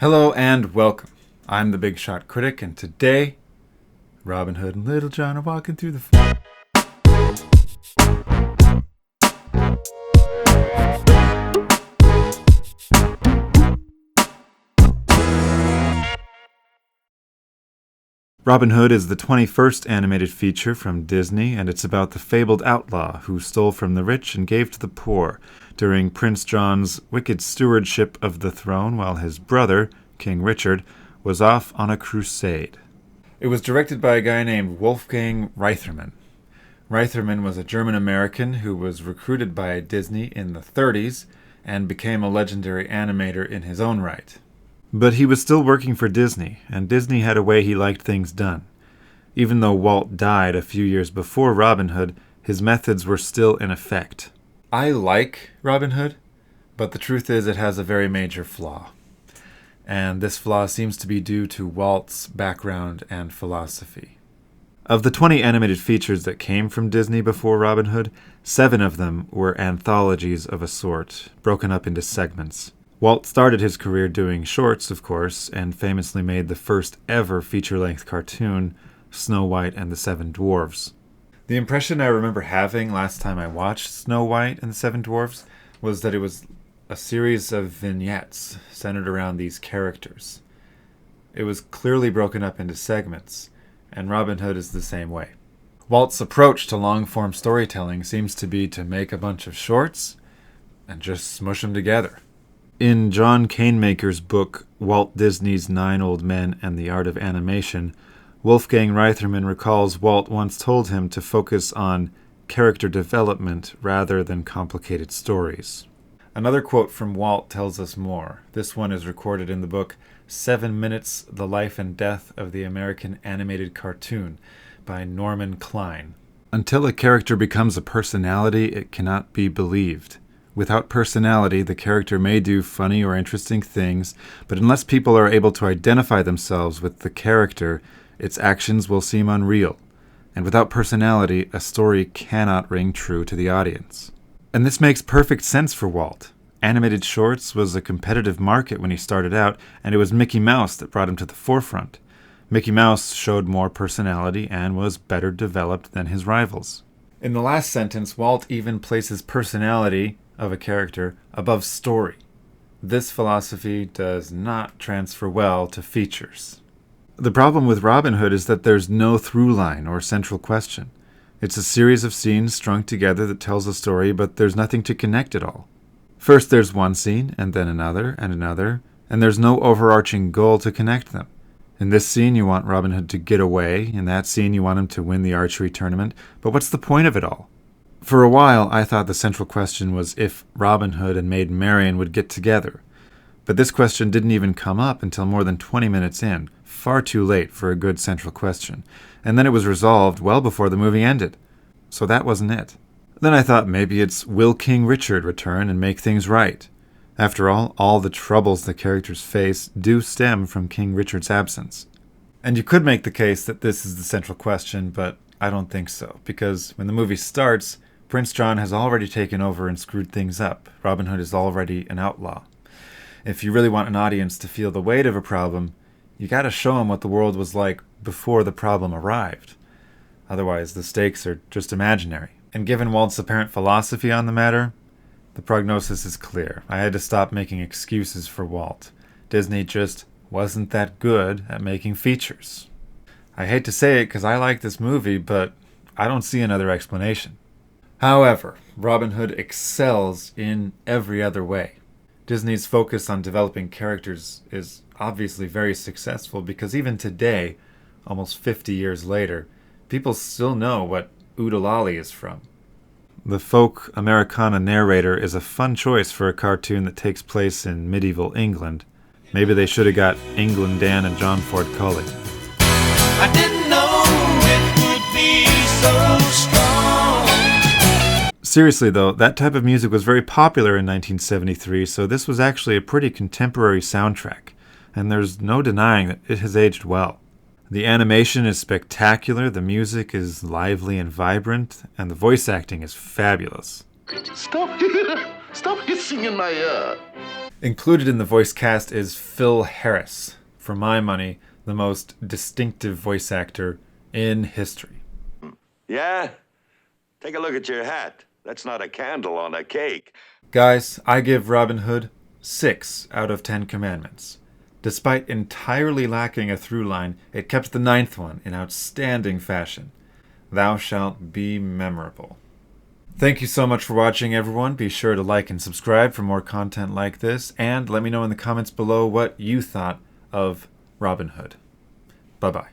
Hello and welcome. I'm the Big Shot Critic, and today, Robin Hood and Little John are walking through the Robin Hood is the 21st animated feature from Disney, and it's about the fabled outlaw who stole from the rich and gave to the poor during Prince John's wicked stewardship of the throne while his brother, King Richard, was off on a crusade. It was directed by a guy named Wolfgang Reitherman. Reitherman was a German-American who was recruited by Disney in the 30s and became a legendary animator in his own right. But he was still working for Disney, and Disney had a way he liked things done. Even though Walt died a few years before Robin Hood, his methods were still in effect. I like Robin Hood, but the truth is it has a very major flaw. And this flaw seems to be due to Walt's background and philosophy. Of the 20 animated features that came from Disney before Robin Hood, 7 of them were anthologies of a sort, broken up into segments. Walt started his career doing shorts, of course, and famously made the first ever feature-length cartoon, Snow White and the Seven Dwarfs. The impression I remember having last time I watched Snow White and the Seven Dwarfs was that it was a series of vignettes centered around these characters. It was clearly broken up into segments, and Robin Hood is the same way. Walt's approach to long-form storytelling seems to be to make a bunch of shorts and just smush them together. In John Canemaker's book, Walt Disney's 9 Old Men and the Art of Animation, Wolfgang Reitherman recalls Walt once told him to focus on character development rather than complicated stories. Another quote from Walt tells us more. This one is recorded in the book 7 Minutes, The Life and Death of the American Animated Cartoon by Norman Klein. Until a character becomes a personality, it cannot be believed. Without personality, the character may do funny or interesting things, but unless people are able to identify themselves with the character, its actions will seem unreal. And without personality, a story cannot ring true to the audience. And this makes perfect sense for Walt. Animated shorts was a competitive market when he started out, and it was Mickey Mouse that brought him to the forefront. Mickey Mouse showed more personality and was better developed than his rivals. In the last sentence, Walt even places personality of a character above story. This philosophy does not transfer well to features. The problem with Robin Hood is that there's no through line or central question. It's a series of scenes strung together that tells a story, but there's nothing to connect it all. First there's one scene, and then another, and there's no overarching goal to connect them. In this scene you want Robin Hood to get away, in that scene you want him to win the archery tournament, but what's the point of it all? For a while, I thought the central question was if Robin Hood and Maid Marian would get together. But this question didn't even come up until more than 20 minutes in, far too late for a good central question. And then it was resolved well before the movie ended. So that wasn't it. Then I thought maybe it's will King Richard return and make things right? After all the troubles the characters face do stem from King Richard's absence. And you could make the case that this is the central question, but I don't think so, because when the movie starts, Prince John has already taken over and screwed things up. Robin Hood is already an outlaw. If you really want an audience to feel the weight of a problem, you gotta show them what the world was like before the problem arrived. Otherwise, the stakes are just imaginary. And given Walt's apparent philosophy on the matter, the prognosis is clear. I had to stop making excuses for Walt. Disney just wasn't that good at making features. I hate to say it because I like this movie, but I don't see another explanation. However, Robin Hood excels in every other way. Disney's focus on developing characters is obviously very successful because even today, almost 50 years later, people still know what Oodalali is from. The folk Americana narrator is a fun choice for a cartoon that takes place in medieval England. Maybe they should have got England Dan and John Ford Coley. I didn't know it would be so strong. Seriously though, that type of music was very popular in 1973, so this was actually a pretty contemporary soundtrack, and there's no denying that it has aged well. The animation is spectacular, the music is lively and vibrant, and the voice acting is fabulous. Stop hissing in my ear. Included in the voice cast is Phil Harris, for my money, the most distinctive voice actor in history. Yeah? Take a look at your hat. That's not a candle on a cake. Guys, I give Robin Hood 6 out of 10 commandments. Despite entirely lacking a through line, it kept the 9th one in outstanding fashion. Thou shalt be memorable. Thank you so much for watching, everyone. Be sure to like and subscribe for more content like this, and let me know in the comments below what you thought of Robin Hood. Bye-bye.